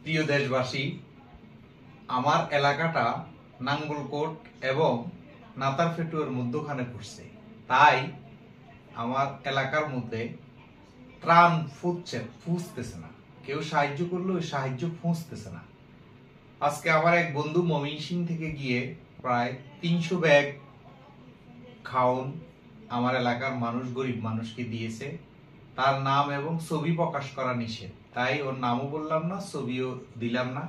প্রিয় দেশবাসী, আমার এলাকাটা নাঙ্গলকোট এবং নাতারফেটুয়ার মধ্যখানে পড়ছে। তাই আমার এলাকার মধ্যে ত্রাণ ফুঁসতেছে না। কেউ সাহায্য করলে ওই সাহায্য ফুঁসতেছে না। আজকে আমার এক বন্ধু ময়মনসিং থেকে গিয়ে প্রায় 300 ব্যাগ খাওন আমার এলাকার মানুষ, গরিব মানুষকে দিয়েছে। তার নাম এবং ছবি প্রকাশ করা নিষেধ, তাই ওর নামও বললাম না, ছবিও দিলাম না।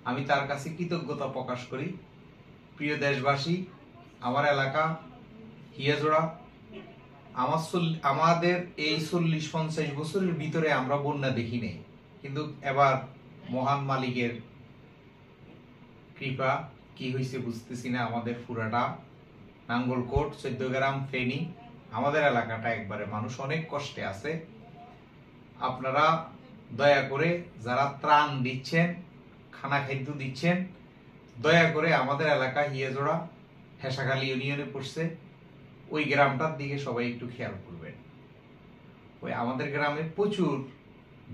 আমি তার কাছে কৃতজ্ঞতা প্রকাশ করি। প্রিয় দেশবাসী, আমার এলাকা হিয়াজোড়া, আমাদের এই 40-50 বছরের ভিতরে আমরা বন্যা দেখি নাই, কিন্তু এবার মহান মালিকের কৃপা কি হয়েছে বুঝতেছি না। আমাদের পুরাটা নাঙ্গলকোট, 14 গ্রাম, ফেনী, আমাদের এলাকাটা একবারে মানুষ অনেক কষ্টে আছে। আপনারা দয়া করে যারা ত্রাণ দিচ্ছেন, খানা খাদ্য দিচ্ছেন, দয়া করে আমাদের এলাকা হিয়াজোড়া হেসাখালী ইউনিয়নে পড়ছে, ওই গ্রামটার দিকে সবাই একটু খেয়াল করবেন। ওই আমাদের গ্রামে প্রচুর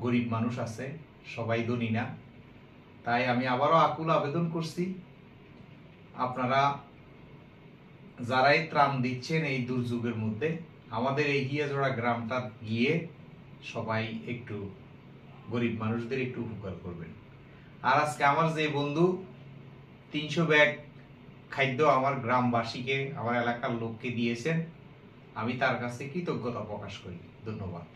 গরিব মানুষ আছে, সবাই ধনী না। তাই আমি আবারও আকুল আবেদন করছি, আপনারা যারাই ত্রাণ দিচ্ছেন এই দুর্যোগের মধ্যে, আমাদের এই হিয়াজোড়া গ্রামটা গিয়ে সবাই একটু গরিব মানুষদের একটু উপকার করবেন। আর আজকে আমার যে বন্ধু 300 ব্যাগ খাদ্য আমার গ্রামবাসীকে, আমার এলাকার লোককে দিয়েছেন, আমি তার কাছে কৃতজ্ঞতা প্রকাশ করি। ধন্যবাদ।